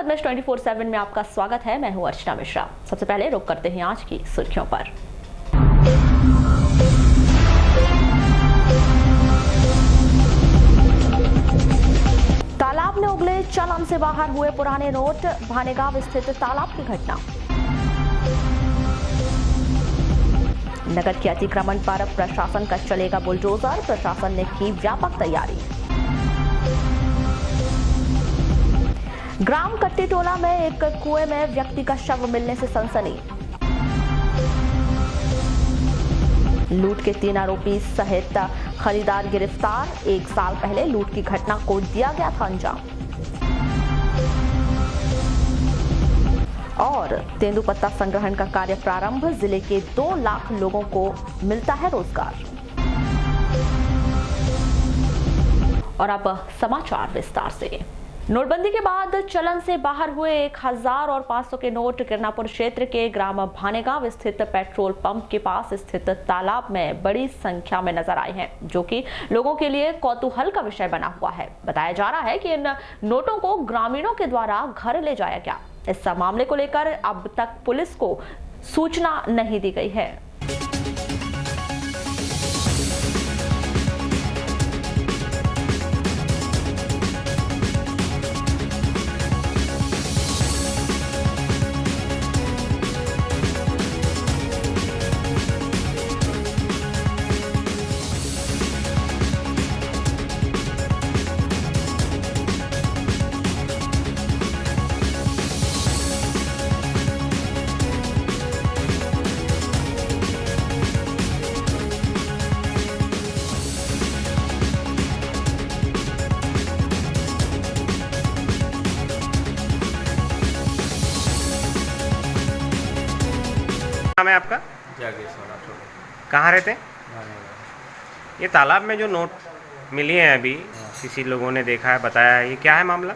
पद्मेश 24/7 में आपका स्वागत है। मैं हूं अर्चना मिश्रा। सबसे पहले रुक करते हैं आज की सुर्खियों पर। तालाब में उगले चलन से बाहर हुए पुराने नोट, भानेगांव स्थित तालाब की घटना। नगद के अतिक्रमण पर प्रशासन का चलेगा बुलडोजर, प्रशासन ने की व्यापक तैयारी। ग्राम कट्टीटोला में एक कुएं में व्यक्ति का शव मिलने से सनसनी। लूट के 3 आरोपी सहित खरीदार गिरफ्तार। 1 साल पहले लूट की घटना को दिया गया था अंजाम। और तेंदुपत्ता संग्रहण का कार्य प्रारंभ, जिले के 2 लाख लोगों को मिलता है रोजगार। और अब समाचार विस्तार से। नोटबंदी के बाद चलन से बाहर हुए 1000 और 500 के नोट किरनापुर क्षेत्र के ग्राम भानेगांव स्थित पेट्रोल पंप के पास स्थित तालाब में बड़ी संख्या में नजर आए हैं, जो कि लोगों के लिए कौतूहल का विषय बना हुआ है। बताया जा रहा है कि इन नोटों को ग्रामीणों के द्वारा घर ले जाया गया। इस मामले को लेकर अब तक पुलिस को सूचना नहीं दी गई है। नाम है आपका? कहाँ रहते हैं? ये तालाब में जो नोट मिली हैं अभी, किसी लोगों ने देखा है, बताया है, ये क्या है मामला?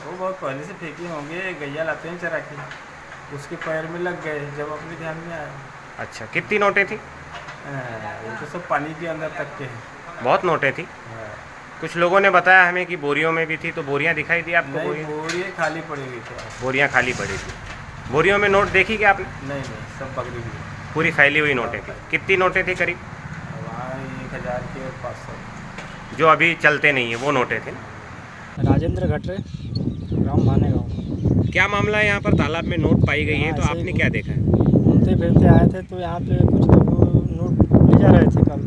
वो बहुत पहले से फेंके होंगे, गैया लाते हैं चरा के, उसके पैर में लग गए जब अपने ध्यान में आया। अच्छा, कितनी नोटें थी? वो तो सब पानी के अंदर तक के हैं। बहुत नोटें थी। कुछ लोगों ने बताया हमें कि बोरियों में भी थी, तो बोरियां दिखाई दी आपको? बोरियाँ खाली पड़ी हुई थी। बोरियां खाली पड़ी थी। बोरियों में नोट देखी क्या आपने? नहीं, सब पकड़ी हुई। पूरी फैली हुई नोटें थी। कितनी नोटें थी करीब? वहाँ 1000 की और 500 जो अभी चलते नहीं है वो नोटें थी। राजेंद्र घटरे, ग्राम भानेगांव। क्या मामला है? यहाँ पर तालाब में नोट पाई गई है, तो आपने क्या देखा है? घूमते फिरते आए थे तो यहाँ पे कुछ लोग नोट ले जा रहे थे कल।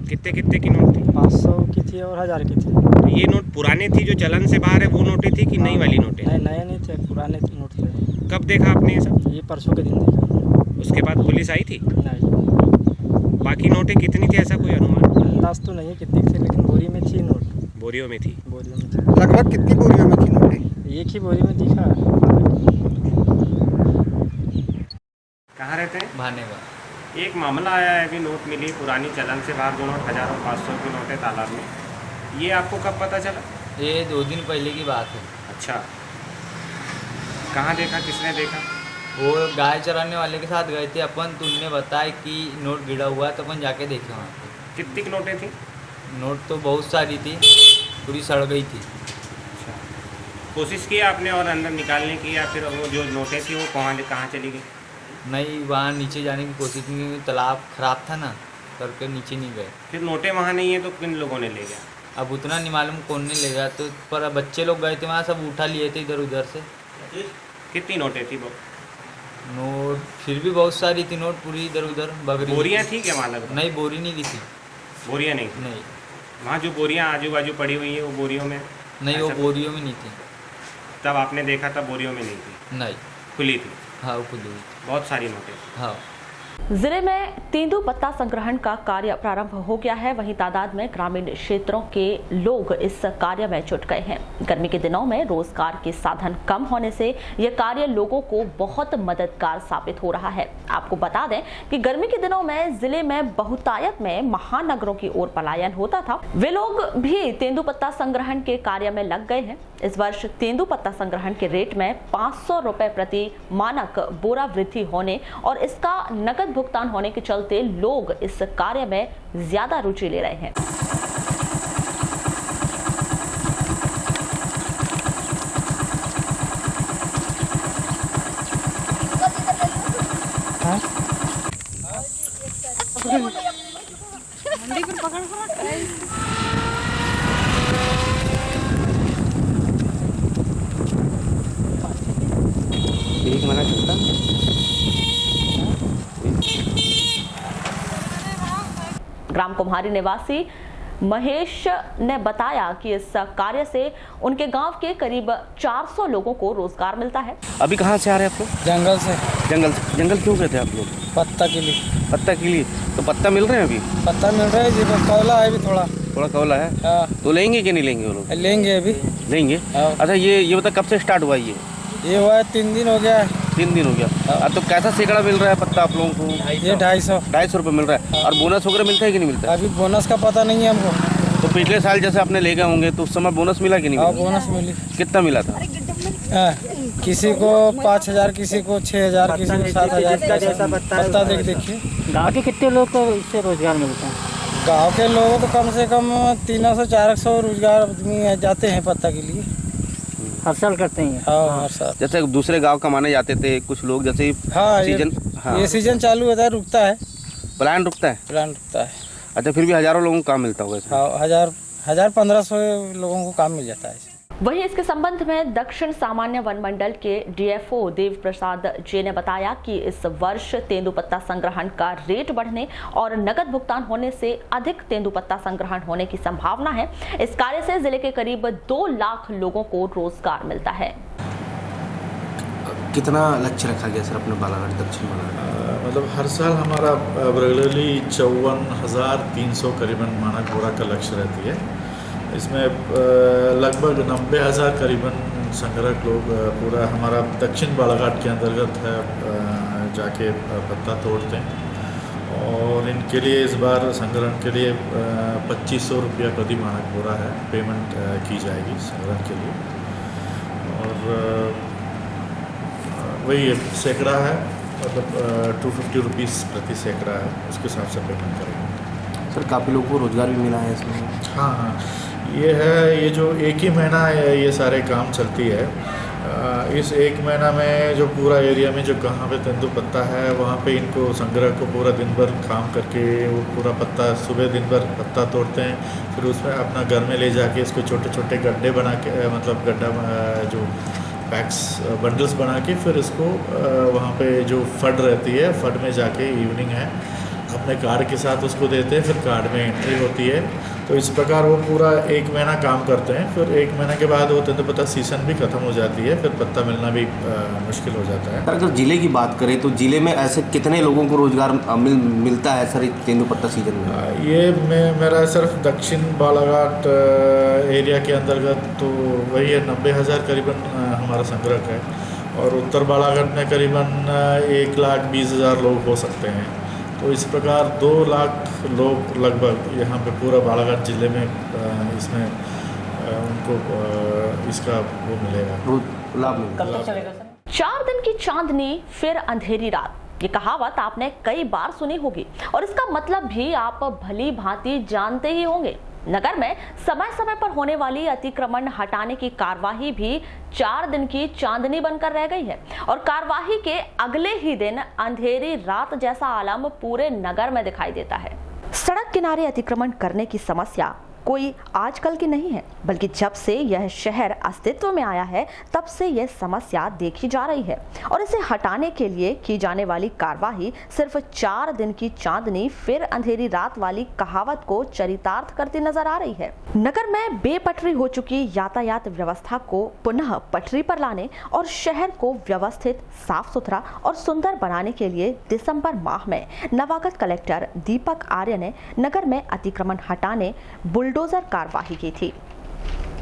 कितने कितने की नोट थी? 500 की थी और 1000 की थी। तो ये नोट पुराने थी जो चलन से बाहर है, वो नोटें थी कि नई वाली नोटें? नहीं, नए नहीं थे, पुराने नोट थे। कब देखा आपने ये सब? ये परसों के दिन देखा। उसके बाद पुलिस आई थी? नहीं। बाकी नोटें कितनी थी, ऐसा कोई अनुमान? अंदाज तो नहीं कितनी थी, लेकिन बोरी में थी नोट। बोरियों में थी। बोरियों में थी। लगभग कितनी बोरियों में थी नोटें? एक ही बोरी में दिखा। कहाँ रहते हैं? भानेगांव। एक मामला आया है, अभी नोट मिली पुरानी चलन से बाहर, जो नोट 1000 और 500 की नोट है तालाब में। ये आपको कब पता चला? ये 2 दिन पहले की बात है। अच्छा, कहाँ देखा, किसने देखा? वो गाय चराने वाले के साथ गए थे अपन, तो उनने बताया कि नोट गिरा हुआ है, तो अपन जाके देखे वहाँ पे। कितनी नोटें थी? नोट तो बहुत सारी थी, पूरी सड़ गई थी। अच्छा, कोशिश की आपने और अंदर निकालने की, या फिर वो जो नोटें थी वो कहाँ चली गई? नहीं, वहाँ नीचे जाने की कोशिश नहीं की, तालाब खराब था ना, करके नीचे नहीं गए। फिर नोटें वहाँ नहीं है तो किन लोगों ने ले गया? अब उतना नहीं मालूम कौन ने ले गया, तो पर बच्चे लोग गए थे वहाँ, सब उठा लिए थे इधर उधर से। कितनी नोटें थी वो? नोट फिर भी बहुत सारी थी, नोट पूरी इधर उधर बगरी। बोरियां थी क्या मालूम? नहीं, बोरी नहीं दिखी। बोरियां नहीं? नहीं, वहाँ जो बोरियां आजू बाजू पड़ी हुई है वो बोरियों में? नहीं, वो बोरियों में नहीं थी। तब आपने देखा तब बोरियों में नहीं थी? नहीं, खुली थी? हाँ, वो खुली हुई थी। बहुत सारी नोटें? हाँ। जिले में तेंदुपत्ता संग्रहण का कार्य प्रारंभ हो गया है। वहीं तादाद में ग्रामीण क्षेत्रों के लोग इस कार्य में जुट गए हैं। गर्मी के दिनों में रोजगार के साधन कम होने से यह कार्य लोगों को बहुत मददगार साबित हो रहा है। आपको बता दें कि गर्मी के दिनों में जिले में बहुतायत में महानगरों की ओर पलायन होता था। वे लोग भी तेंदुपत्ता संग्रहण के कार्य में लग गए हैं। इस वर्ष तेंदुपत्ता संग्रहण के रेट में 500 रुपए प्रति मानक बोरा वृद्धि होने और इसका नकद भुगतान होने के चलते लोग इस कार्य में ज्यादा रुचि ले रहे हैं। एक महीना चलता ग्राम कुम्हारी निवासी महेश ने बताया कि इस कार्य से उनके गांव के करीब 400 लोगों को रोजगार मिलता है। अभी कहाँ से आ रहे हैं आप लोग? जंगल से। जंगल क्यों गए थे आप लोग? पत्ता के लिए। पत्ता के लिए? तो पत्ता मिल रहे हैं अभी? पत्ता मिल रहा है जी, कौला है अभी थोड़ा कौला है। हाँ। तो लेंगे कि नहीं लेंगे वो लोग? लेंगे अभी। लेंगे। हाँ। अच्छा ये बता कब से स्टार्ट हुआ ये हुआ है 3 दिन हो गया है। 3 दिन हो गया। तो कैसा सैकड़ा मिल रहा है पत्ता आप लोगों को? ये 250 रुपये मिल रहा है। और बोनस वगैरह मिलता है कि नहीं मिलता है? अभी बोनस का पता नहीं है हमको। तो पिछले साल जैसे आपने ले गए होंगे तो उस समय बोनस मिला कि नहीं मिला? बोनस मिली। कितना मिला था? किसी को 5000, किसी को 6000, किसी को 7000। पत्ता देखिए। गाँव के कितने लोग को इससे रोजगार मिलता है? गांव के लोगों को कम से कम 300-400 रोजगार आदमी जाते हैं पत्ता के लिए। हर साल करते हैं? हाँ, हर साल। जैसे दूसरे गांव कमाने जाते थे कुछ लोग, जैसे सीजन ये सीजन चालू होता है, रुकता है, प्लान रुकता है। अच्छा, फिर भी हजारों लोगों को काम मिलता होगा? हाँ, 1500 लोगों को काम मिल जाता है। वहीं इसके संबंध में दक्षिण सामान्य वन मंडल के डीएफओ देव प्रसाद जे ने बताया कि इस वर्ष तेंदुपत्ता संग्रहण का रेट बढ़ने और नकद भुगतान होने से अधिक तेंदुपत्ता संग्रहण होने की संभावना है। इस कार्य से जिले के करीब 2 लाख लोगों को रोजगार मिलता है। कितना लक्ष्य रखा गया सर अपने बालाघाट, दक्षिण बालाघाट? मतलब हर साल हमारा रेगुलरली 54,300 करीबन मानक बोरा का लक्ष्य रहती है। इसमें लगभग 90,000 करीबन संग्रहक लोग पूरा हमारा दक्षिण बालाघाट के अंतर्गत है जाके पत्ता तोड़ते हैं। और इनके लिए इस बार संग्रहण के लिए 2500 रुपया प्रति मानक बोरा है पेमेंट की जाएगी संग्रहण के लिए। और वही सैकड़ा है, मतलब 250 रुपीज़ प्रति सैकड़ा है, उसके हिसाब से पेमेंट करेंगे। सर काफ़ी लोगों को रोज़गार भी मिला है इसमें? हाँ, ये जो एक ही महीना ये सारे काम चलती है। इस एक महीना में जो पूरा एरिया में जो कहाँ पे तेंदुपत्ता है वहाँ पे इनको संग्रह को पूरा दिन भर काम करके वो पूरा पत्ता सुबह दिन भर पत्ता तोड़ते हैं, फिर उसमें अपना घर में ले जाके इसको छोटे छोटे गड्ढे बना के, मतलब गड्ढा जो पैक्स बंडल्स बना के फिर इसको वहाँ पे जो फड रहती है, फड में जाके इवनिंग है अपने कार्ड के साथ उसको देते हैं, फिर कार्ड में एंट्री होती है। तो इस प्रकार वो पूरा एक महीना काम करते हैं। फिर एक महीने के बाद वो तेंदुपत्ता सीजन भी ख़त्म हो जाती है, फिर पत्ता मिलना भी मुश्किल हो जाता है। अगर ज़िले की बात करें तो ज़िले में ऐसे कितने लोगों को रोज़गार मिलता है सर तेंदुपत्ता सीजन में? ये मेरा सिर्फ दक्षिण बालाघाट एरिया के अंतर्गत तो वही है 90,000 करीबन हमारा संग्रह है। और उत्तर बालाघाट में करीबन 1,20,000 लोग हो सकते हैं। तो इस प्रकार 2 लाख लोग लगभग यहाँ पे पूरा बालाघाट ज़िले में इसमें उनको इसका वो मिलेगा, लाभ मिलेगा। 4 दिन की चांदनी फिर अंधेरी रात, ये कहावत आपने कई बार सुनी होगी और इसका मतलब भी आप भली भांति जानते ही होंगे। नगर में समय समय पर होने वाली अतिक्रमण हटाने की कार्यवाही भी 4 दिन की चांदनी बनकर रह गई है और कार्यवाही के अगले ही दिन अंधेरी रात जैसा आलम पूरे नगर में दिखाई देता है। सड़क किनारे अतिक्रमण करने की समस्या कोई आजकल की नहीं है, बल्कि जब से यह शहर अस्तित्व में आया है तब से यह समस्या देखी जा रही है और इसे हटाने के लिए की जाने वाली कार्यवाही सिर्फ 4 दिन की चांदनी फिर अंधेरी रात वाली कहावत को चरितार्थ करती नजर आ रही है। नगर में बेपटरी हो चुकी यातायात व्यवस्था को पुनः पटरी पर लाने और शहर को व्यवस्थित, साफ सुथरा और सुंदर बनाने के लिए दिसंबर माह में नवागत कलेक्टर दीपक आर्य ने नगर में अतिक्रमण हटाने बुलडोजर कार्यवाही की थी।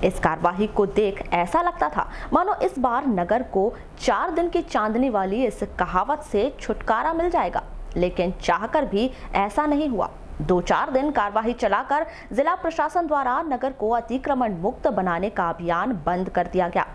इस कार्यवाही को देख ऐसा लगता था मानो इस बार नगर को 4 दिन की चांदनी वाली इस कहावत से छुटकारा मिल जाएगा, लेकिन चाहकर भी ऐसा नहीं हुआ। 2-4 दिन कार्यवाही चलाकर जिला प्रशासन द्वारा नगर को अतिक्रमण मुक्त बनाने का अभियान बंद कर दिया गया,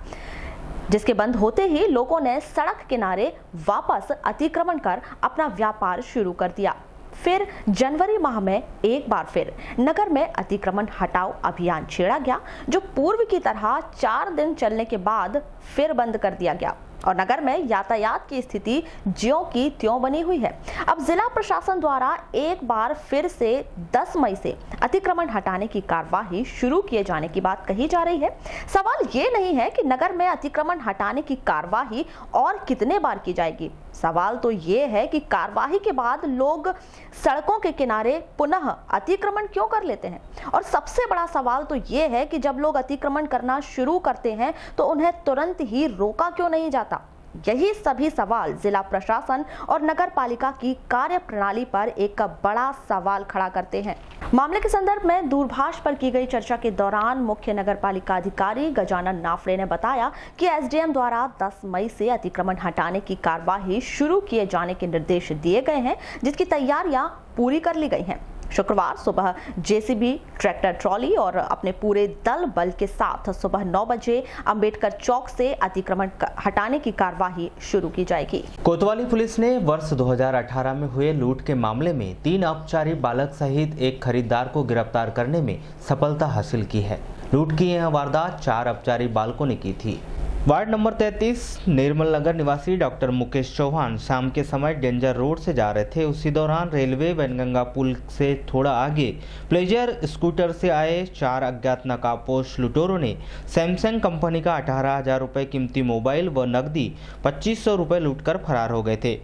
जिसके बंद होते ही लोगों ने सड़क किनारे वापस अतिक्रमण कर अपना व्यापार शुरू कर दिया। फिर जनवरी माह में एक बार फिर नगर में अतिक्रमण हटाओ अभियान छेड़ा गया, जो पूर्व की तरह 4 दिन चलने के बाद फिर बंद कर दिया गया। और नगर में यातायात की स्थिति ज्यों की त्यों बनी हुई है। अब जिला प्रशासन द्वारा एक बार फिर से 10 मई से अतिक्रमण हटाने की कार्यवाही शुरू किए जाने की बात कही जा रही है। सवाल ये नहीं है कि नगर में अतिक्रमण हटाने की कार्यवाही और कितने बार की जाएगी, सवाल तो ये है कि कार्यवाही के बाद लोग सड़कों के किनारे पुनः अतिक्रमण क्यों कर लेते हैं। और सबसे बड़ा सवाल तो ये है कि जब लोग अतिक्रमण करना शुरू करते हैं तो उन्हें तुरंत ही रोका क्यों नहीं जाता। यही सभी सवाल जिला प्रशासन और नगर पालिका की कार्य प्रणाली पर एक बड़ा सवाल खड़ा करते हैं। मामले के संदर्भ में दूरभाष पर की गई चर्चा के दौरान मुख्य नगर पालिका अधिकारी गजानन नाफड़े ने बताया कि एसडीएम द्वारा 10 मई से अतिक्रमण हटाने की कार्यवाही शुरू किए जाने के निर्देश दिए गए हैं, जिसकी तैयारियां पूरी कर ली गई हैं। शुक्रवार सुबह जेसीबी, ट्रैक्टर ट्रॉली और अपने पूरे दल बल के साथ सुबह 9 बजे अंबेडकर चौक से अतिक्रमण हटाने की कार्यवाही शुरू की जाएगी। कोतवाली पुलिस ने वर्ष 2018 में हुए लूट के मामले में 3 अपचारी बालक सहित एक खरीदार को गिरफ्तार करने में सफलता हासिल की है। लूट की यह वारदात 4 अपचारी बालकों ने की थी। वार्ड नंबर 33 निर्मल नगर निवासी डॉक्टर मुकेश चौहान शाम के समय डेंजर रोड से जा रहे थे। उसी दौरान रेलवे वैनगंगा पुल से थोड़ा आगे प्लेजर स्कूटर से आए 4 अज्ञात नकाबपोश लुटेरों ने सैमसंग कंपनी का 18,000 रुपये कीमती मोबाइल व नकदी 2500 रुपये लूटकर फरार हो गए थे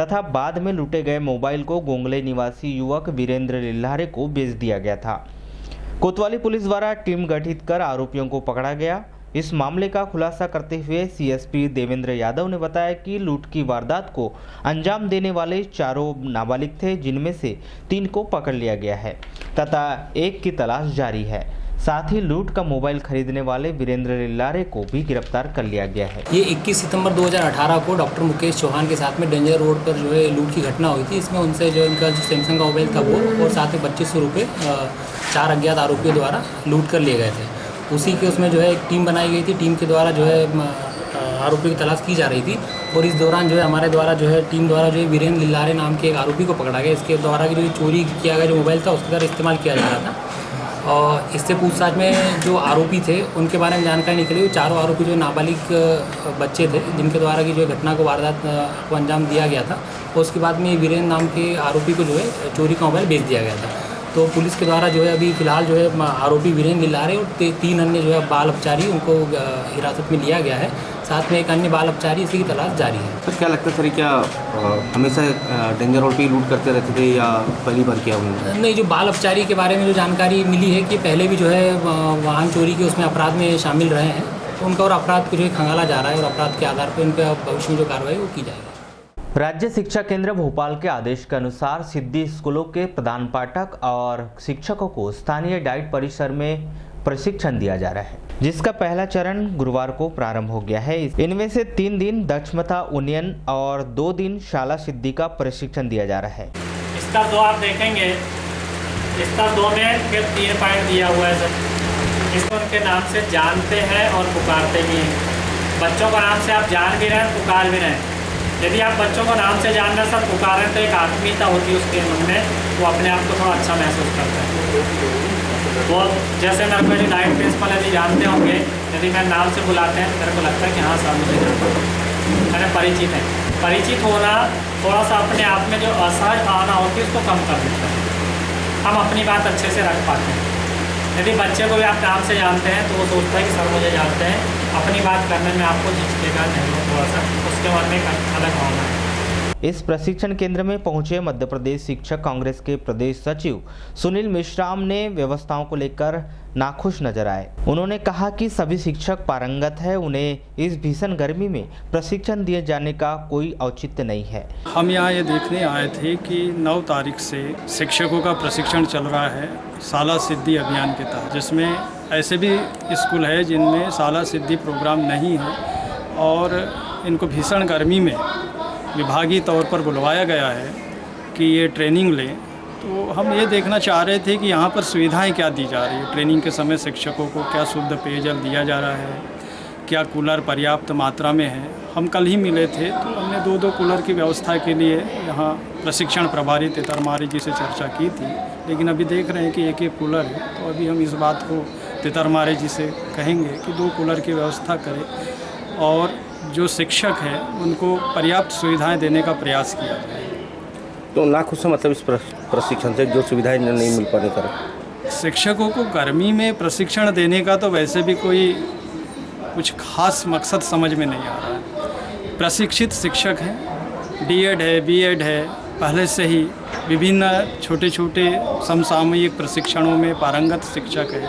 तथा बाद में लूटे गए मोबाइल को गोंगले निवासी युवक वीरेंद्र लिल्हारे को बेच दिया गया था। कोतवाली पुलिस द्वारा टीम गठित कर आरोपियों को पकड़ा गया। इस मामले का खुलासा करते हुए सीएसपी देवेंद्र यादव ने बताया कि लूट की वारदात को अंजाम देने वाले 4 नाबालिग थे, जिनमें से 3 को पकड़ लिया गया है तथा 1 की तलाश जारी है। साथ ही लूट का मोबाइल खरीदने वाले वीरेंद्र लिल्हारे को भी गिरफ्तार कर लिया गया है। ये 21 सितंबर 2018 को डॉक्टर मुकेश चौहान के साथ में डेंजर रोड पर जो है लूट की घटना हुई थी। इसमें उनसे जो इनका जो सैमसंग का मोबाइल था वो और साथ में 2500 रुपये 4 अज्ञात आरोपियों द्वारा लूट कर लिए गए थे। उसी के उसमें जो है एक टीम बनाई गई थी। टीम के द्वारा जो है आरोपी की तलाश की जा रही थी और इस दौरान जो है हमारे द्वारा जो है टीम द्वारा जो है वीरेंद्र लिल्हारे नाम के एक आरोपी को पकड़ा गया। इसके द्वारा जो चोरी किया गया जो मोबाइल था उसके द्वारा इस्तेमाल किया जा रहा था और इससे पूछताछ में जो आरोपी थे उनके बारे में जानकारी निकली। वो 4 आरोपी जो नाबालिग बच्चे थे जिनके द्वारा की जो घटना को वारदात को अंजाम दिया गया था। और उसके बाद में वीरेंद्र नाम के आरोपी को जो है चोरी का मोबाइल बेच दिया गया था। तो पुलिस के द्वारा जो है अभी फिलहाल जो है आरोपी वीरेंद्र लिल्हारे और 3 अन्य जो है बाल अपचारी उनको हिरासत में लिया गया है। साथ में एक अन्य बाल अपचारी इसी की तलाश जारी है। सर क्या लगता है सर, क्या हमेशा डेंजर रोड पे लूट करते रहते थे या पहली बार किया हुआ? नहीं, जो बाल अपचारी के बारे में जो जानकारी मिली है कि पहले भी जो है वाहन चोरी के उसमें अपराध में शामिल रहे हैं, तो उनका और अपराध को जो है खंगाला जा रहा है और अपराध के आधार पर उनका भविष्य में जो कार्रवाई वो की जाएगी। राज्य शिक्षा केंद्र भोपाल के आदेश के अनुसार सिद्धि स्कूलों के प्रधान पाठक और शिक्षकों को स्थानीय डाइट परिसर में प्रशिक्षण दिया जा रहा है, जिसका पहला चरण गुरुवार को प्रारंभ हो गया है। इनमें से 3 दिन दक्षमता उन्नयन और 2 दिन शाला सिद्धि का प्रशिक्षण दिया जा रहा है। स्तर 2 आप देखेंगे, स्तर 2 में फिर 3 पॉइंट दिया हुआ है सर। इसको उनके नाम से जानते हैं और पुकारते भी हैं। बच्चों को नाम से आप जान भी रहे हैं, पुकार भी रहे हैं। यदि आप बच्चों को नाम से जान रहे सब पुकार रहे हैं तो एक आत्मीयता होती है उसके मन में, वो अपने आप को थोड़ा अच्छा महसूस करता है। वो जैसे मेरे को डाइट प्रिंसिपल यदि जानते होंगे, यदि मैं नाम से बुलाते हैं तो मेरे को लगता है कि हाँ सर मुझे जानते हैं, मैंने परिचित है। परिचित होना थोड़ा सा अपने आप में जो असहज भावना होती है उसको कम कर देता है, हम अपनी बात अच्छे से रख पाते हैं। यदि बच्चे को भी आप नाम से जानते हैं तो वो सोचता है कि सर मुझे जानते हैं, अपनी बात करने में आपको झिझकेगा नहीं, थोड़ा सा उसके मन में एक अलग भावना है। इस प्रशिक्षण केंद्र में पहुंचे मध्य प्रदेश शिक्षक कांग्रेस के प्रदेश सचिव सुनील मिश्राम ने व्यवस्थाओं को लेकर नाखुश नजर आए। उन्होंने कहा कि सभी शिक्षक पारंगत है, उन्हें इस भीषण गर्मी में प्रशिक्षण दिए जाने का कोई औचित्य नहीं है। हम यहाँ ये देखने आए थे कि 9 तारीख से शिक्षकों का प्रशिक्षण चल रहा है शाला सिद्धि अभियान के तहत, जिसमें ऐसे भी स्कूल है जिनमें शाला सिद्धि प्रोग्राम नहीं है और इनको भीषण गर्मी में विभागीय तौर पर बुलवाया गया है कि ये ट्रेनिंग लें। तो हम ये देखना चाह रहे थे कि यहाँ पर सुविधाएं क्या दी जा रही है। ट्रेनिंग के समय शिक्षकों को क्या शुद्ध पेयजल दिया जा रहा है, क्या कूलर पर्याप्त मात्रा में है। हम कल ही मिले थे तो हमने 2-2 कूलर की व्यवस्था के लिए यहाँ प्रशिक्षण प्रभारी तितरमारी जी से चर्चा की थी, लेकिन अभी देख रहे हैं कि 1-1 कूलर है। तो अभी हम इस बात को तितरमारी जी से कहेंगे कि 2 कूलर की व्यवस्था करें और जो शिक्षक हैं उनको पर्याप्त सुविधाएं देने का प्रयास किया जाए। तो नाखुश से मतलब इस प्रशिक्षण से जो सुविधाएं नहीं मिल पाने कारण शिक्षकों को गर्मी में प्रशिक्षण देने का तो वैसे भी कोई कुछ खास मकसद समझ में नहीं आ रहा है। प्रशिक्षित शिक्षक हैं, डीएड है, बीएड है, पहले से ही विभिन्न छोटे छोटे समसामयिक प्रशिक्षणों में पारंगत शिक्षक हैं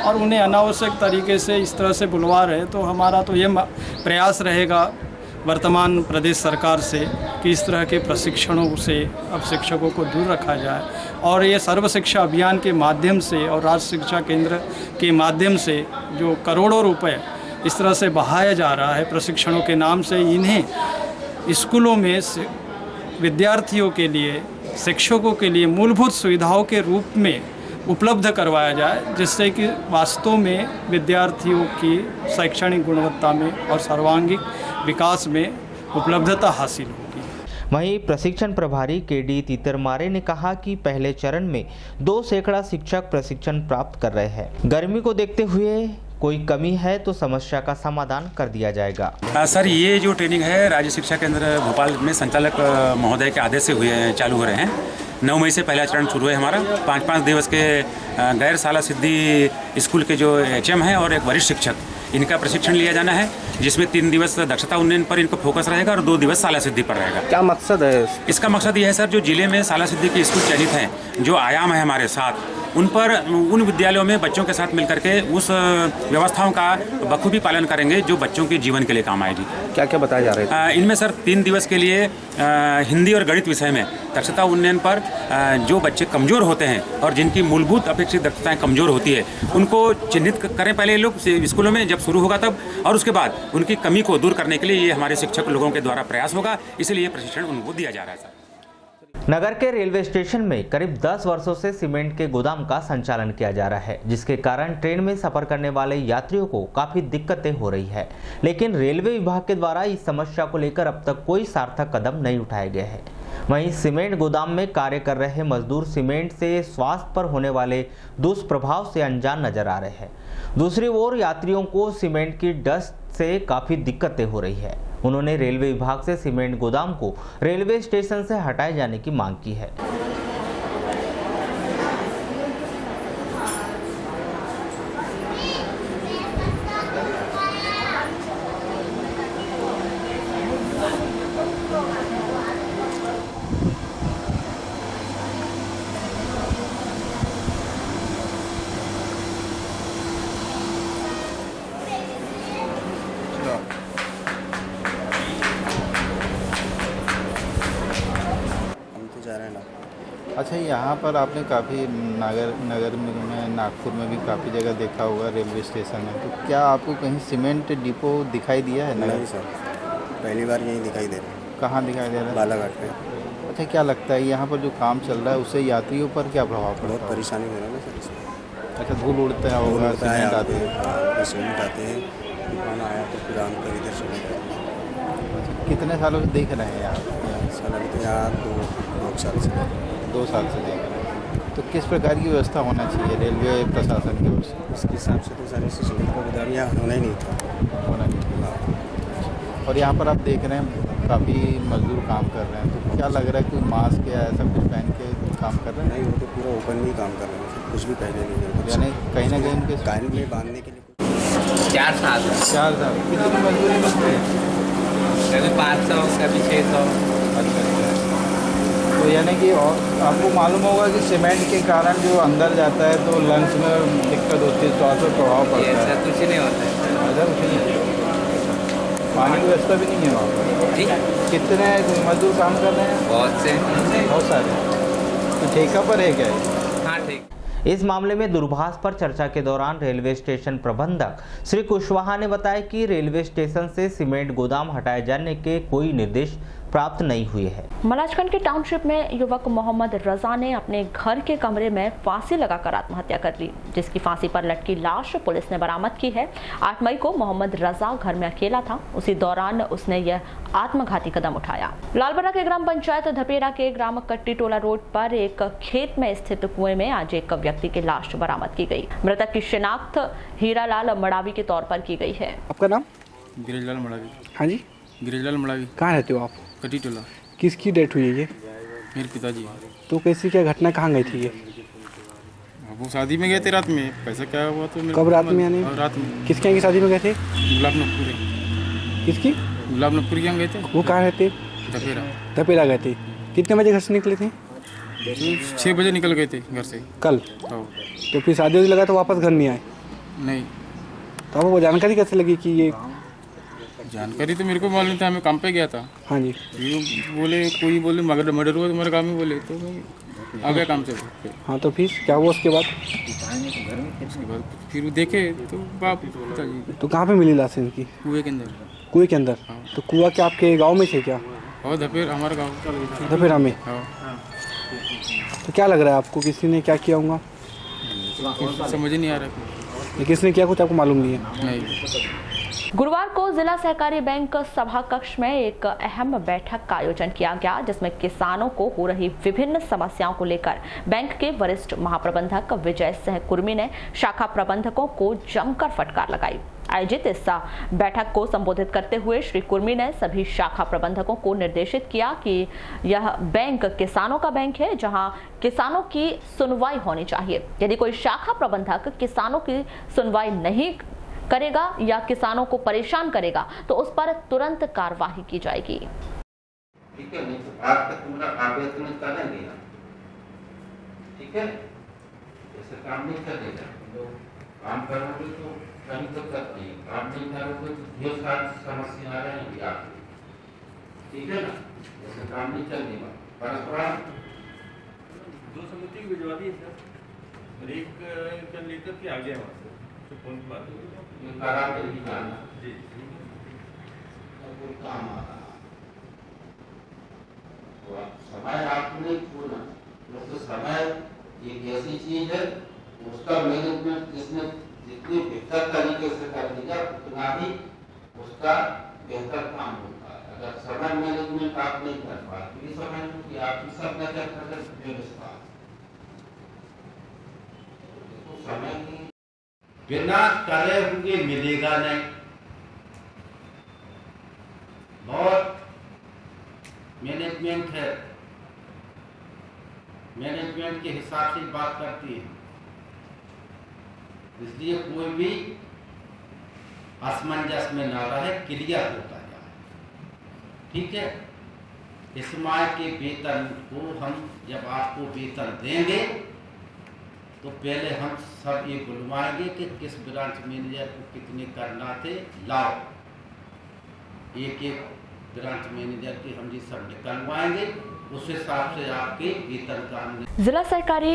और उन्हें अनावश्यक तरीके से इस तरह से बुलवा रहे, तो हमारा तो ये प्रयास रहेगा वर्तमान प्रदेश सरकार से कि इस तरह के प्रशिक्षणों से अब शिक्षकों को दूर रखा जाए और ये सर्व शिक्षा अभियान के माध्यम से और राज्य शिक्षा केंद्र के माध्यम से जो करोड़ों रुपए इस तरह से बहाया जा रहा है प्रशिक्षणों के नाम से, इन्हें स्कूलों में विद्यार्थियों के लिए, शिक्षकों के लिए मूलभूत सुविधाओं के रूप में उपलब्ध करवाया जाए, जिससे कि वास्तव में विद्यार्थियों की शैक्षणिक गुणवत्ता में और सर्वांगीण विकास में उपलब्धता हासिल होगी। वहीं प्रशिक्षण प्रभारी केडी तीतरमारे ने कहा कि पहले चरण में 2 सैकड़ा शिक्षक प्रशिक्षण प्राप्त कर रहे हैं। गर्मी को देखते हुए कोई कमी है तो समस्या का समाधान कर दिया जाएगा। सर, ये जो ट्रेनिंग है राज्य शिक्षा केंद्र भोपाल में संचालक महोदय के आदेश से चालू हो रहे हैं। 9 मई से पहला चरण शुरू है हमारा। 5-5 दिवस के गैर साला सिद्धि स्कूल के जो HM हैं और एक वरिष्ठ शिक्षक, इनका प्रशिक्षण लिया जाना है, जिसमें 3 दिवस दक्षता उन्नयन पर इनको फोकस रहेगा और 2 दिवस साला सिद्धि पर रहेगा। क्या मकसद है इसका? मकसद ये है सर, जो जिले में साला सिद्धि के स्कूल चयनित हैं, जो आयाम है हमारे साथ, उन पर उन विद्यालयों में बच्चों के साथ मिलकर के उस व्यवस्थाओं का बखूबी पालन करेंगे जो बच्चों के जीवन के लिए काम आएगी। क्या क्या बताया जा रहा है? इनमें सर 3 दिवस के लिए हिंदी और गणित विषय में दक्षता उन्नयन पर जो बच्चे कमज़ोर होते हैं और जिनकी मूलभूत अपेक्षित दक्षताएं कमज़ोर होती है, उनको चिन्हित करें पहले लोग स्कूलों में जब शुरू होगा तब, और उसके बाद उनकी कमी को दूर करने के लिए ये हमारे शिक्षक लोगों के द्वारा प्रयास होगा, इसलिए ये प्रशिक्षण उनको दिया जा रहा है सर। नगर के रेलवे स्टेशन में करीब 10 वर्षों से सीमेंट के गोदाम का संचालन किया जा रहा है, जिसके कारण ट्रेन में सफर करने वाले यात्रियों को काफी दिक्कतें हो रही है। लेकिन रेलवे विभाग के द्वारा इस समस्या को लेकर अब तक कोई सार्थक कदम नहीं उठाए गए हैं। वहीं सीमेंट गोदाम में कार्य कर रहे मजदूर सीमेंट से स्वास्थ्य पर होने वाले दुष्प्रभाव से अनजान नजर आ रहे हैं। दूसरी ओर यात्रियों को सीमेंट की डस्ट से काफी दिक्कतें हो रही है। उन्होंने रेलवे विभाग से सीमेंट गोदाम को रेलवे स्टेशन से हटाए जाने की मांग की है। अच्छा, यहाँ पर आपने काफ़ी नगर में नागपुर में भी काफ़ी जगह देखा होगा रेलवे स्टेशन है, तो क्या आपको कहीं सीमेंट डिपो दिखाई दिया है? नहीं सर, पहली बार यहीं दिखाई दे रहा है। कहाँ दिखाई दे रहा है? बालाघाट पे। अच्छा, क्या लगता है यहाँ पर जो काम चल रहा है उससे यात्रियों पर क्या प्रभाव पड़ता है? बहुत परेशानी हो रहा है ना सर इसमें। अच्छा, धूल उड़ता होगा, सीमेंट आते हैं, सीमेंट आते हैं, तूफान आया तो फिर आम कर इधर सीमेंट आया। कितने सालों से देख रहे हैं यहाँ? सर अभी तो यहाँ 2 साल से 2 साल से देख रहे हैं। तो किस प्रकार की व्यवस्था होना चाहिए रेलवे प्रशासन की ओर से? इसके हिसाब से तो सर इस सीमेंट का गोदाम यहाँ होना ही नहीं था। होना नहीं था। और यहाँ पर आप देख रहे हैं काफ़ी मजदूर काम कर रहे हैं, तो क्या लग रहा है कोई मास्क या ऐसा कुछ पहन के काम कर रहे हैं? नहीं, वो तो पूरा ओपन में ही काम कर रहे हैं, कुछ भी पहले नहीं है। यानी कहीं ना कहीं उनके कान में बांधने के लिए 4 साल। कितनी मजदूरी मिलती है? कभी 500, कभी 600। अच्छा। तो यानी कि आपको मालूम होगा कि सीमेंट के कारण जो अंदर जाता है तो लंग्स में दिक्कत होती है, स्वास्थ्य पर प्रभाव पड़ता है। ऐसा कुछ नहीं होता है। ऐसा कुछ नहीं है। पानी की व्यवस्था भी नहीं है वहाँ पर? जी। कितने मजदूर काम कर रहे हैं? बहुत सारे। तो ठेका पर है क्या? हाँ, ठीक। इस मामले में दूरभाष पर चर्चा के दौरान रेलवे स्टेशन प्रबंधक श्री कुशवाहा ने बताया कि रेलवे स्टेशन से सीमेंट गोदाम हटाए जाने के कोई निर्देश प्राप्त नहीं हुए हैं। मलाजखंड के टाउनशिप में युवक मोहम्मद रजा ने अपने घर के कमरे में फांसी लगाकर आत्महत्या कर ली, जिसकी फांसी पर लटकी लाश पुलिस ने बरामद की है। 8 मई को मोहम्मद रजा घर में अकेला था, उसी दौरान उसने यह आत्मघाती कदम उठाया। लालबरा के ग्राम पंचायत धपेरा के ग्राम कट्टी टोला रोड पर एक खेत में स्थित कुएं में आज एक व्यक्ति की लाश बरामद की गई। मृतक की शिनाख्त हीरालाल मड़ावी के तौर पर की गई है। आपका नाम? गिरिजलाल मड़ावी। हाँ जी, गिरिजलाल मड़ावी। कहाँ रहते हो आप? कटी टोला। किसकी डेथ हुई है ये? मेरे पिताजी। तो कैसी क्या घटना, कहाँ गई थी ये? वो शादी में गए थे रात में, पैसा क्या हुआ तो कब रात में यानी? रात में। किसके यहाँ की शादी में गए थे? गुलाब नकपुरी। किसकी? गुलाब नकपुरी के यहाँ गए थे। वो कहाँ रहते? दपेरा। दपेरा गए थे। कितने बजे घर से निकले थे? 6 बजे निकल गए थे घर से कल। हाँ। तो फिर शादी लगा तो वापस घर नहीं आए? नहीं। तो आपको जानकारी कैसे लगी कि ये? जानकारी तो मेरे को मालूम था, मैं काम पे गया था। हाँ जी। कोई बोले मर्डर हुआ तुम्हारे काम में, बोले तो आ गया काम से। हाँ तो फिर क्या हुआ उसके बाद? उसके बाद फिर वो देखे तो बाप पिताजी। तो कहाँ पे मिली लाश इनकी? कुएं के अंदर। कुएं के अंदर? तो कुआं क्या आपके गांव में थे क्या? और धपेर हमारा गाँव। दपेरा में? हाँ। तो क्या लग रहा है आपको, किसी ने क्या किया होगा? समझ नहीं आ रहा। किसने किया कुछ आपको मालूम नहीं है? नहीं। गुरुवार को जिला सहकारी बैंक सभा कक्ष में एक अहम बैठक का आयोजन किया गया, जिसमें किसानों को हो रही विभिन्न समस्याओं को लेकर बैंक के वरिष्ठ महाप्रबंधक विजय सिंह कुर्मी ने शाखा प्रबंधकों को जमकर फटकार लगाई। आयोजित इस बैठक को संबोधित करते हुए श्री कुर्मी ने सभी शाखा प्रबंधकों को निर्देशित किया कि यह बैंक किसानों का बैंक है, जहां किसानों की सुनवाई होनी चाहिए। यदि कोई शाखा प्रबंधक किसानों की सुनवाई नहीं करेगा या किसानों को परेशान करेगा तो उस पर तुरंत कार्रवाई की जाएगी। ठीक है, नहीं तो बात तक तुम्हारा काबिलियत में करेंगे ना, ठीक है, ऐसे काम नहीं करेगा। तो काम करोगे तो कहीं तो करते हैं, काम नहीं करोगे तो ढेर सारी समस्या आ रहेंगी आपकी, ठीक है ना, ऐसे काम नहीं चलेगा। परस्पर 2 समिति की भिजवा दी सर, और एक कल लेकर के आ गया वहाँ से, तो फोन की बात हुई। ये करा के ही जाना जी, कोई काम आ रहा तो समय आपने छोड़ा, तो समय एक ऐसी चीज है, उसका मैनेजमेंट जिसने जितनी बेहतर तरीके से कर दिया उतना ही उसका बेहतर काम होता है। अगर समय मैनेजमेंट आप नहीं कर पाते तो समझ लो कि आपकी सब नजर व्यवस्था तो समय की बिना करे हुए मिलेगा नहीं। बहुत मैनेजमेंट है, मैनेजमेंट के हिसाब से बात करती है, इसलिए कोई भी असमंजस में ना रहे, क्लियर होता जाए, ठीक है। इस माह के वेतन को हम जब आपको वेतन देंगे तो पहले हम सब ये बुलवाएंगे कि किस ब्रांच मैनेजर को कितने करना थे, लाओ एक ब्रांच मैनेजर की हम जी सब निकलवाएंगे, उस हिसाब से आपके वेतन का। जिला सहकारी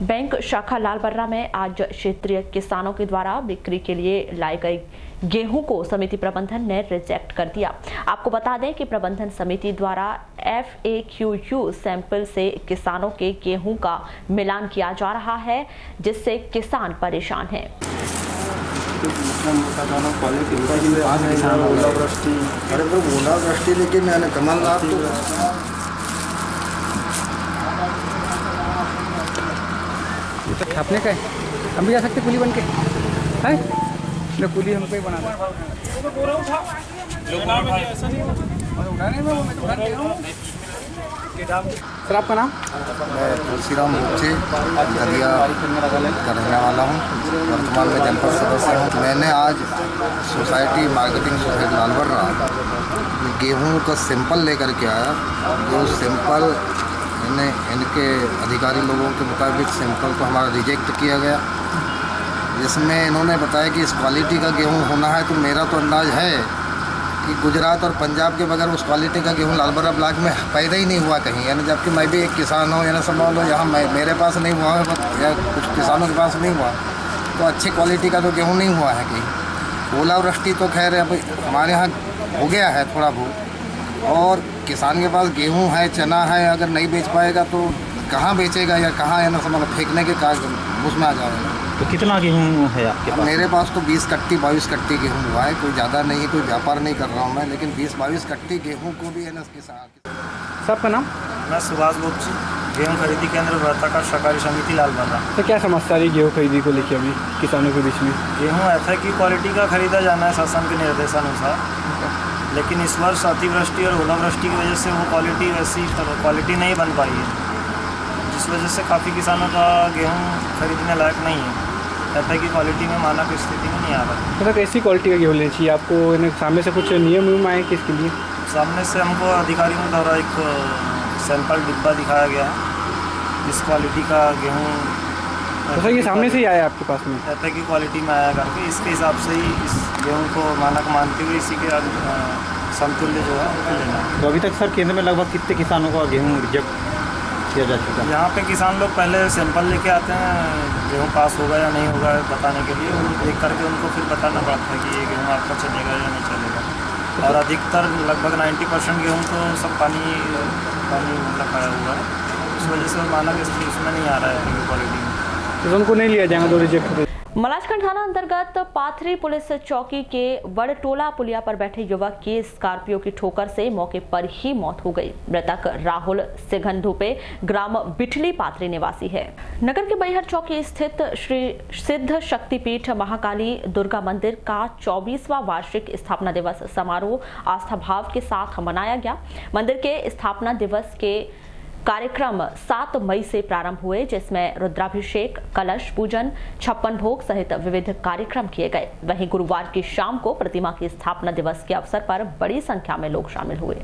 बैंक शाखा लालबर्रा में आज क्षेत्रीय किसानों के द्वारा बिक्री के लिए लाए गए गेहूं को समिति प्रबंधन ने रिजेक्ट कर दिया। आपको बता दें कि प्रबंधन समिति द्वारा FAQU सैंपल से किसानों के गेहूं का मिलान किया जा रहा है, जिससे किसान परेशान हैं। ओलावृष्टि लेकिन कमलनाथ तो छापने का है, हम भी जा सकते कुली बन के हैं ना, कुली हमको ही बनाना सर। आपका नाम? मैं तुलसीराम मुझे दरिया का रहने वाला हूँ, वर्तमान में जनपद सदस्य हूँ। मैंने आज सोसाइटी मार्केटिंग सोसाइटी लालबर्रा गेहूँ का सैंपल लेकर के आया। जो सैंपल इनके अधिकारी लोगों के मुताबिक सैंपल को हमारा रिजेक्ट किया गया, जिसमें इन्होंने बताया कि इस क्वालिटी का गेहूं होना है। तो मेरा तो अंदाज़ है कि गुजरात और पंजाब के बगैर उस क्वालिटी का गेहूं लालबर्रा ब्लॉक में पैदा ही नहीं हुआ कहीं, यानी जबकि मैं भी एक किसान हूँ, यानी समझ लो यहाँ मेरे पास नहीं हुआ है या कुछ किसानों के पास नहीं हुआ, तो अच्छी क्वालिटी का तो गेहूँ नहीं हुआ है कहीं। ओलावृष्टि तो खैर अब हमारे यहाँ हो गया है थोड़ा बहुत, और किसान के पास गेहूं है, चना है, अगर नहीं बेच पाएगा तो कहाँ बेचेगा या कहाँ, है ना समझ फेंकने के काज उसमें आ जाएगा। तो कितना गेहूं है आपके पास? मेरे पास तो 20 कट्टी 22 कट्टी गेहूं हुआ है, कोई ज़्यादा नहीं है, कोई व्यापार नहीं कर रहा हूँ मैं, लेकिन 20-22 कट्टी गेहूं को भी है ना किसान। सबका नाम? मैं सुभाष गुप्ता। गेहूँ खरीदी केंद्र वृत्ताकार सहकारी समिति लाल बर्रा। तो क्या समस्या रही गेहूँ खरीदी को लेकर अभी किसानों के बीच में? गेहूँ FA की क्वालिटी का खरीदा जाना है शासन के निर्देशानुसार, लेकिन इस वर्ष अतिवृष्टि और ओलावृष्टि की वजह से वो क्वालिटी वैसी क्वालिटी नहीं बन पाई है, जिस वजह से काफ़ी किसानों का गेहूँ खरीदने लायक नहीं है। FA की क्वालिटी में मानक स्थिति में नहीं आ रहा है। मतलब कैसी क्वालिटी का गेहूँ लेनी चाहिए आपको? सामने से कुछ नियम आए कि इसके लिए? सामने से हमको अधिकारियों द्वारा एक सैंपल डिब्बा दिखाया गया है जिस क्वालिटी का गेहूँ तो सर ये सामने से ही आया आपके पास में? FA की क्वालिटी में आया करके इसके हिसाब से ही इस गेहूँ को मानक मानते हुए इसी के समतुल्य जो है उनको लेना है। तो अभी तक सर केंद्र में लगभग कितने किसानों का गेहूँ रिजेक्ट किया जा चुका है? यहाँ पे किसान लोग पहले सैंपल लेके आते हैं गेहूँ पास होगा या नहीं होगा बताने के लिए, देख करके उनको फिर बताना पड़ता है कि ये गेहूँ आपका चलेगा या नहीं चलेगा। और अधिकतर लगभग 90% गेहूँ तो सब पानी मतलब खाया हुआ है, इस वजह से मानक स्थिति उसमें नहीं आ रहा है क्वालिटी में, तो उनको नहीं लिया जाएगा तो रिजेक्ट। मलाजखंड थाना अंतर्गत पाथरी पुलिस चौकी के वड़टोला पुलिया पर बैठे युवक की स्कॉर्पियो की ठोकर से मौके पर ही मौत हो गई। मृतक राहुल सिघंधुपे ग्राम बिठली पाथरी निवासी है। नगर के बैहर चौकी स्थित श्री सिद्ध शक्तिपीठ महाकाली दुर्गा मंदिर का 24वां वार्षिक स्थापना दिवस समारोह आस्था भाव के साथ मनाया गया। मंदिर के स्थापना दिवस के कार्यक्रम 7 मई से प्रारंभ हुए, जिसमें रुद्राभिषेक, कलश पूजन, 56 भोग सहित विविध कार्यक्रम किए गए। वहीं गुरुवार की शाम को प्रतिमा की स्थापना दिवस के अवसर पर बड़ी संख्या में लोग शामिल हुए।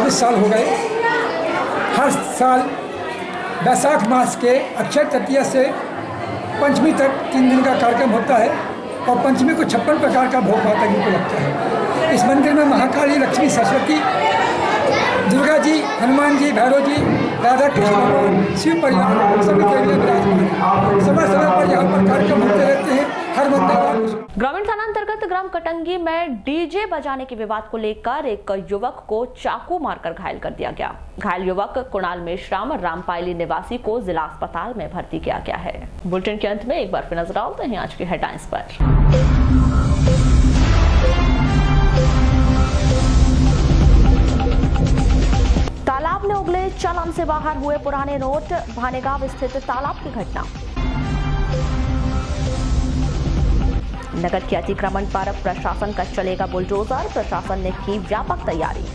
साल हो गए। हर साल बैसाख मास के अक्षय तृतीया से पंचमी तक 3 दिन का कार्यक्रम होता है और पंचमी को 56 प्रकार का भोग माता जी को लगता है। इस मंदिर में महाकाली, लक्ष्मी, सरस्वती, दुर्गा जी, हनुमान जी, भैरव जी, राधा कृष्ण, शिव परिवार सभी देवियां विराजमान। समय समय पर यहाँ पर कार्यक्रम होते रहते हैं। हर मंदिर ग्रामीण थाना अंतर्गत ग्राम कटंगी में डीजे बजाने के विवाद को लेकर एक युवक को चाकू मारकर घायल कर दिया गया। घायल युवक कुणाल मेश्राम रामपायली निवासी को जिला अस्पताल में भर्ती किया गया है। बुलेटिन के अंत में एक बार फिर नजर डालते हैं आज की हेडलाइंस पर। तालाब में उगले चालान से बाहर हुए पुराने नोट, भानेगांव स्थित तालाब की घटना। नगर के अतिक्रमण पर प्रशासन का चलेगा बुलडोजर, प्रशासन ने की व्यापक तैयारी।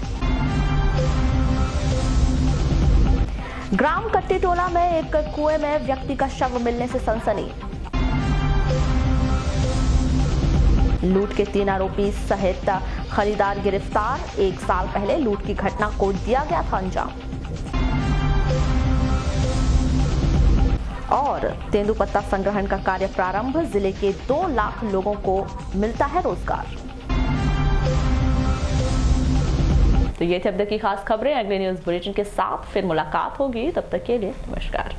ग्राम कट्टीटोला में एक कुएं में व्यक्ति का शव मिलने से सनसनी। लूट के 3 आरोपी सहित खरीदार गिरफ्तार। 1 साल पहले लूट की घटना को दिया गया था अंजाम। और तेंदुपत्ता संग्रहण का कार्य प्रारंभ, जिले के 2 लाख लोगों को मिलता है रोजगार। तो ये थे अब तक की खास खबरें। अगले न्यूज बुलेटिन के साथ फिर मुलाकात होगी, तब तक के लिए नमस्कार।